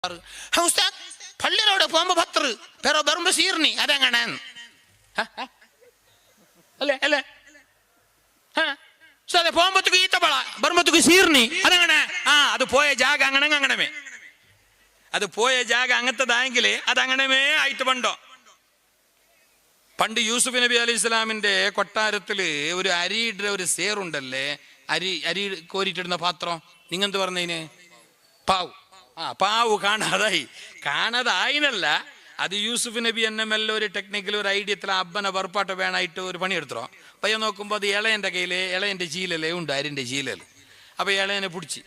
ഉസ്താദ് പള്ളിയിലൂടെ പോകുമ്പോ പത്ര pero വരുമ്പോ സീർണി അതെങ്ങനെ അല്ലേ അല്ലേ പോകുമ്പോഴത്തേക്ക് ഈത്തപ്പള വരുമ്പോഴത്തേക്ക് സീർണി അതെങ്ങനെ അത് പോയ ജാഗ അങ്ങനമേ അത് പോയ ജാഗ അങ്ങനത്തതായെങ്കിലേ അതങ്ങനമേ ആയിട്ട് പണ്ടോ. പണ്ട് യൂസുഫ് നബി അലൈഹി ഇസ്ലാമിന്റെ കൊട്ടാരത്തില് ഒരു അരിയുടെ ഒരു സേറുണ്ടല്ലേ, അരി കോരിട്ടിടുന്ന പാത്രം, നിങ്ങെന്ത് പറഞ്ഞതിന് പാവ്. പാവ് കാണാതായിനല്ല, അത് യൂസുഫ് നബി എന്നെ മെല്ലെ ഒരു ടെക്നിക്കൽ ഒരു ഐഡിയത്തിൽ അബ്ബനെ വർപ്പാട്ട് വേണമായിട്ട് ഒരു പണിയെടുത്തോ. പയ്യ നോക്കുമ്പോൾ അത് ഇളയൻ്റെ കയ്യിലെ ഇളയൻ്റെ ചീലല്ലേ ഉണ്ട്, അരിൻ്റെ ചീലൽ. അപ്പോൾ ഇളയനെ പിടിച്ച്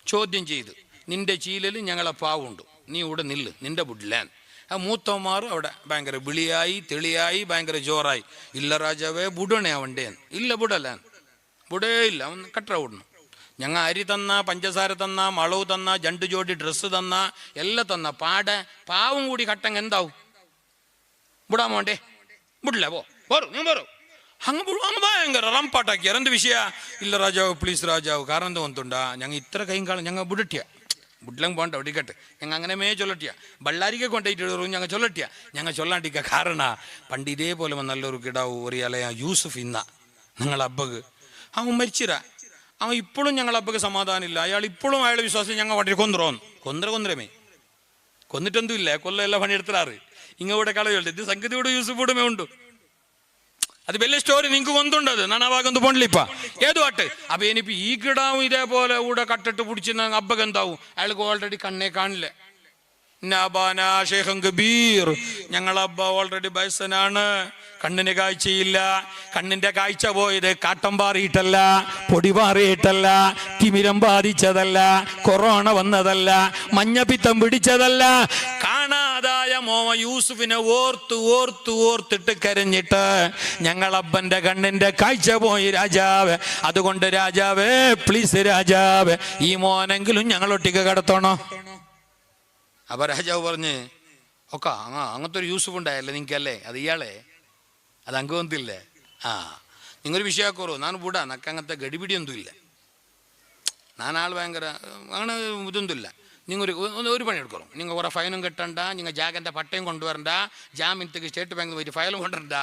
ചോദ്യം ചെയ്ത്, നിന്റെ ചീലൽ ഞങ്ങളെ പാവുണ്ട്, നീ ഇവിടെ നില്ല്, നിന്റെ ബുഡിലാൻ. ആ മൂത്തവന്മാർ അവിടെ ഭയങ്കര വിളിയായി തെളിയായി ഭയങ്കര ജോറായി. ഇല്ല രാജാവേ ബുഡണേ അവൻ്റെന്ന്. ഇല്ല ബുഡല്ലാൻ, ബുഡേ ഇല്ല, അവൻ കട്ട വിടണം. ഞങ്ങൾ അരി തന്ന, പഞ്ചസാര തന്ന, മളവ് തന്ന, 2 ജോഡി ഡ്രസ്സ് തന്ന, എല്ലാം തന്ന പാവും കൂടി കട്ടങ്ങ് എന്താവും? ബുടാൻ വേണ്ടേ? ബുഡില്ല, പോറു നീ പോറു. അങ്ങ് ഭയങ്കര റംപാട്ടാക്കിയാർ. എന്ത് വിഷയ? ഇല്ല രാജാവ് പ്ലീസ് രാജാവ്, കാരണം എന്ത് വന്നിട്ടുണ്ടാ, ഞങ്ങൾ ഇത്ര കൈയും കാലം ഞങ്ങൾ ബുഡിട്ടിയ ബുഡിലും പോണ്ട ഒടിക്കട്ടെ, ഞങ്ങൾ അങ്ങനെ ചൊല്ലട്ടിയ ബള്ളാരിക്കെ കൊണ്ടിട്ട് ഞങ്ങൾ ചൊല്ലട്ടിയ ഞങ്ങൾ ചൊല്ലാണ്ടിക്ക. കാരണ പണ്ട് ഇതേപോലെ നല്ലൊരു കിടാവൂ ഒറിയാലെ യൂസുഫ് ഇന്ന നിങ്ങൾ അബ്ബക്ക് അവൻ മരിച്ചിരാ. അവൻ ഇപ്പോഴും ഞങ്ങൾ അബ്ബക്ക് സമാധാനമില്ല. അയാൾ ഇപ്പോഴും അയാളുടെ വിശ്വാസം ഞങ്ങൾ വണ്ടി കൊന്നരമേ കൊന്നിട്ടൊന്നും ഇല്ല, കൊല്ലം പണിയെടുത്തലാറ് ഇങ്ങോടെ കളയുണ്ട്. ഇത് സംഗതിയോട് യൂസുഫോടുമേ ഉണ്ട്. അത് വലിയ സ്റ്റോറി നിങ്ങൾക്ക് കൊണ്ടുണ്ടത്, ನಾನು ಅವಾಗೊಂದು ಪೊಂಡ್ಲಿಪ್ಪ ಏದು ಅಟ್ಟು ಅಪ್ಪ ಏನಿಪ್ಪ ಈ ಗಿಡವು ಇದೇ പോലെ ಊಡ ಕಟ್ಟಿಟ್ಟು പിടിച്ച് അബ്ബക്കെന്താവും? അയാൾക്ക് ഓൾറെഡി കണ്ണേ കാണില്ല. കബീർ, ഞങ്ങളബ്ബ ഓൾറെഡി വയസ്സനാണ്, കണ്ണിന് കാഴ്ചയില്ല. കണ്ണിന്റെ കാഴ്ച പോയത് കാട്ടം പാറിയിട്ടല്ല, പൊടി പാറിയിട്ടല്ല, തിമിരം ബാധിച്ചതല്ല, കൊറോണ വന്നതല്ല, മഞ്ഞപ്പിത്തം പിടിച്ചതല്ല. കാണാതായ മോമ യൂസുഫിനെ ഓർത്തിട്ട് കരഞ്ഞിട്ട് ഞങ്ങളബ്ബന്റെ കണ്ണിന്റെ കാഴ്ച പോയി രാജാവ്. അതുകൊണ്ട് രാജാവേ പ്ലീസ് രാജാവ്, ഈ മോനെങ്കിലും ഞങ്ങളൊട്ടിക്ക് കടത്തണോ? അപ്പൊ രാജാവ് പറഞ്ഞ്, ഒക്കെ അങ്ങനത്തെ ഒരു യൂസുഫ് ഉണ്ടായല്ലേ നിങ്ങൾക്കല്ലേ, അത് ഇയാളെ അത് അംഗവന്തില്ലേ. നിങ്ങൊരു വിഷയക്കോറോ ನಾನು ಬಿಡ ನಕ್ಕ അങ്ങനത്തെ ഗടിപിടിയൊന്നുമില്ല, നാനാൾ ഭയങ്കര അങ്ങനെ ഇതൊന്നുമില്ല. നിങ്ങൾ ഒരു പണി എടുക്കണം, നിങ്ങൾ കുറെ ഫൈനും കെട്ടണ്ട, നിങ്ങൾ ജാഗൻ്റെ പട്ടയം കൊണ്ടുവരണ്ട, ജാമ്യത്തേക്ക് സ്റ്റേറ്റ് ബാങ്കിൽ പോയിട്ട് ഫയലും കൊണ്ടുവരണ്ട,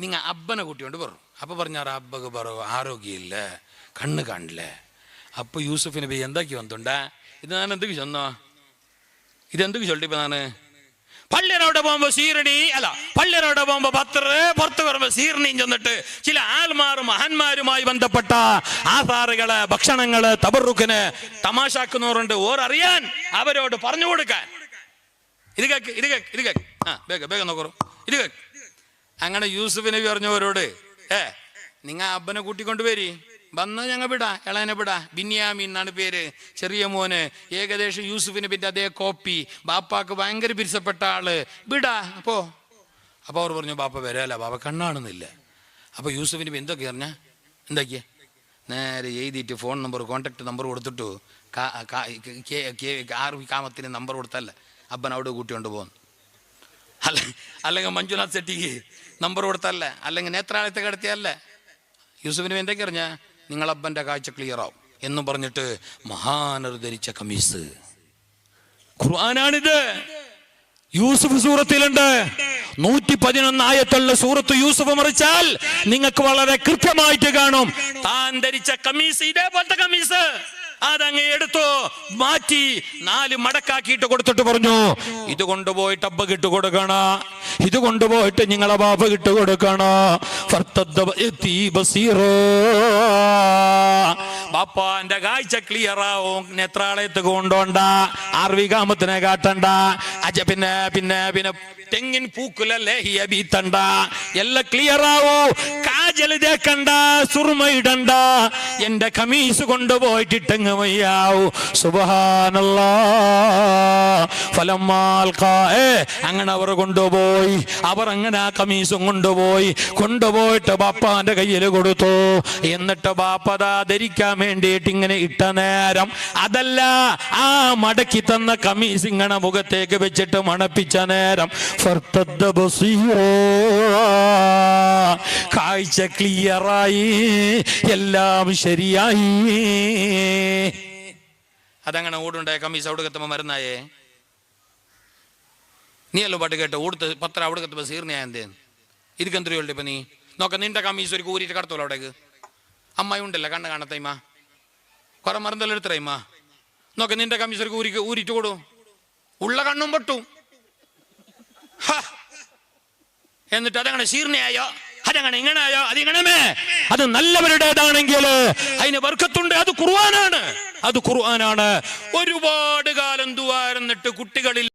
നിങ്ങൾ അബ്ബനെ കൂട്ടിക്കൊണ്ട് പറഞ്ഞു. അപ്പോൾ പറഞ്ഞാറ് അബ്ബക്ക് പറ ആരോഗ്യമില്ല, കണ്ണ് കാണില്ലേ. അപ്പോൾ യൂസുഫിന് പോയി എന്താക്കി വന്നിട്ടുണ്ടാ, ഇത് ഞാൻ എന്തൊക്കെ ചെന്നോ, ഇതെന്തൊക്കെ ചൊല്ലിപ്പോ നാണ് പള്ളിയനോടെ പോകുമ്പോ സീരണി അല്ല, പള്ളിയനോടെ പോകുമ്പോ പുറത്ത് വരുമ്പോ സീർണിയും ചെന്നിട്ട് ചില ആൽമാരും മഹാന്മാരുമായി ബന്ധപ്പെട്ട ആധാറുകള്, ഭക്ഷണങ്ങള്, തബറുക്കിന് തമാശാക്കുന്നവരുണ്ട്. ഓരറിയാൻ അവരോട് പറഞ്ഞു കൊടുക്കാൻ. ഇത് കേക്ക് വേഗം നോക്കൂ, ഇത് കേക്ക്. അങ്ങനെ യൂസുഫ് നബി പറഞ്ഞവരോട്, നിങ്ങ അബ്ബനെ കൂട്ടിക്കൊണ്ടുവരി, വന്ന് ഞങ്ങൾ വിടാ, ഇളയനെ വിടാ. ബിന്യാമീൻ എന്നാണ് പേര്, ചെറിയ മോന്, ഏകദേശം യൂസുഫിന് പിന്നെ അതേ കോപ്പി, ബാപ്പാക്ക് ഭയങ്കര പിരിസപ്പെട്ട ആള്, വിടാ അപ്പോ. അപ്പോൾ അവർ പറഞ്ഞു ബാപ്പ വരാല, ബാപ്പ കണ്ണാണെന്നില്ല. അപ്പോൾ യൂസുഫിന് എന്തൊക്കെ പറഞ്ഞാൽ എന്താക്കിയ നേരെ എഴുതിയിട്ട് ഫോൺ നമ്പർ, കോൺടാക്ട് നമ്പർ കൊടുത്തിട്ടു, കാമത്തിന് നമ്പർ കൊടുത്തല്ല അബ്ബൻ അവിടെ കൂട്ടിക്കൊണ്ട് പോകുന്നു. അല്ലെങ്കിൽ മഞ്ജുനാഥ് സെട്ടിക്ക് നമ്പർ കൊടുത്തല്ല, അല്ലെങ്കിൽ നേത്രാലയത്തെ കിടത്തിയല്ല. യൂസുഫിന് എന്തൊക്കെ അറിഞ്ഞാൽ നിങ്ങളബ്ബൻ്റെ കാഴ്ച ക്ലിയർ ആവും എന്നും പറഞ്ഞിട്ട് മഹാനർ ധരിച്ച കമീസ്. ഖുർആനാണിത്, യൂസുഫ് സൂറത്തിലുണ്ട്. 111 ആയത്തുള്ള സൂറത്ത് യൂസുഫ് മറിച്ചാൽ നിങ്ങൾക്ക് വളരെ കൃത്യമായിട്ട് കാണും. താൻ ധരിച്ച കമീസ് ഇതേപോലത്തെ കമീസ് അതങ്ങ് എടുത്തോ, മാറ്റി 4 മടക്കാക്കിയിട്ട് കൊടുത്തിട്ട് പറഞ്ഞു, ഇത് കൊണ്ടുപോയിട്ട് അബ്ബ കിട്ടു കൊടുക്കണ, ഇത് കൊണ്ടുപോയിട്ട് നിങ്ങളെ ബാബ കിട്ടു കൊടുക്കണ. ബാപ്പാന്റെ കാഴ്ച ക്ലിയർ ആവും, നേത്രാലയത്ത് കൊണ്ടോണ്ട, ആർവികാമത്തിനെ കാട്ടണ്ട, പിന്നെ പിന്നെ പിന്നെ തെങ്ങിൻ പൂക്കുലല്ലേ ബീത്തണ്ട, എല്ലാം ക്ലിയർ ആവൂ. കാജൽ തേക്കണ്ട, സുർമ ഇടണ്ട, എന്റെ കമീസ് കൊണ്ടുപോയിട്ടിട്ടെങ്ങ് വയ്യാവൂ. സുബ്ഹാനല്ലാഹ്. അങ്ങനെ അവർ കൊണ്ടുപോയി, അവർ അങ്ങനെ ആ കമീസും കൊണ്ടുപോയിട്ട് ബാപ്പാന്റെ കയ്യിൽ കൊടുത്തു. എന്നിട്ട് ബാപ്പതാ ധരിക്കാൻ വേണ്ടിയിട്ട് ഇങ്ങനെ ഇട്ട നേരം, അതല്ല ആ മടക്കി തന്ന കമീസ് ഇങ്ങനെ മുഖത്തേക്ക് വെച്ചിട്ട് മണപ്പിച്ച നേരം കാഴ്ച ക്ലിയറായി, എല്ലാം ശരിയായി. അതങ്ങനെ ഓടുണ്ടായ കമ്മീസ് അവിടെ എത്തുമ്പോൾ മരുന്നായേ. നീ അല്ലോ പാട്ട് കേട്ടോ ഊടുത്ത് പത്ര അവിടെ സീർണിയായ എന്തേന്ന് ഇരിക്കെന്തറിയോളെ ഇപ്പൊ നീ നോക്ക നിന്റെ കമ്മീസ് ഒരു ഊരിട്ട് കടത്തോളൂ അവിടേക്ക് അമ്മ ഉണ്ടല്ലോ കണ്ണ് കാണത്തൈമ കുറെ മറന്നെല്ലാം എടുത്തറൈമ നോക്ക നിന്റെ കമ്മീസ് ഒരു ഊരിട്ട് കൊടു ഉള്ള കണ്ണും പൊട്ടും എന്നിട്ട് അതങ്ങനെ ശീർണയായോ അതങ്ങനെ ഇങ്ങനെയായോ അതിങ്ങണമേ അത് നല്ലവരുടേതാണെങ്കിൽ അതിന് ബർക്കത്തുണ്ട്. അത് ഖുർആനാണ് ഒരുപാട് കാലം ദുആ എന്നിട്ട് കുട്ടികളിൽ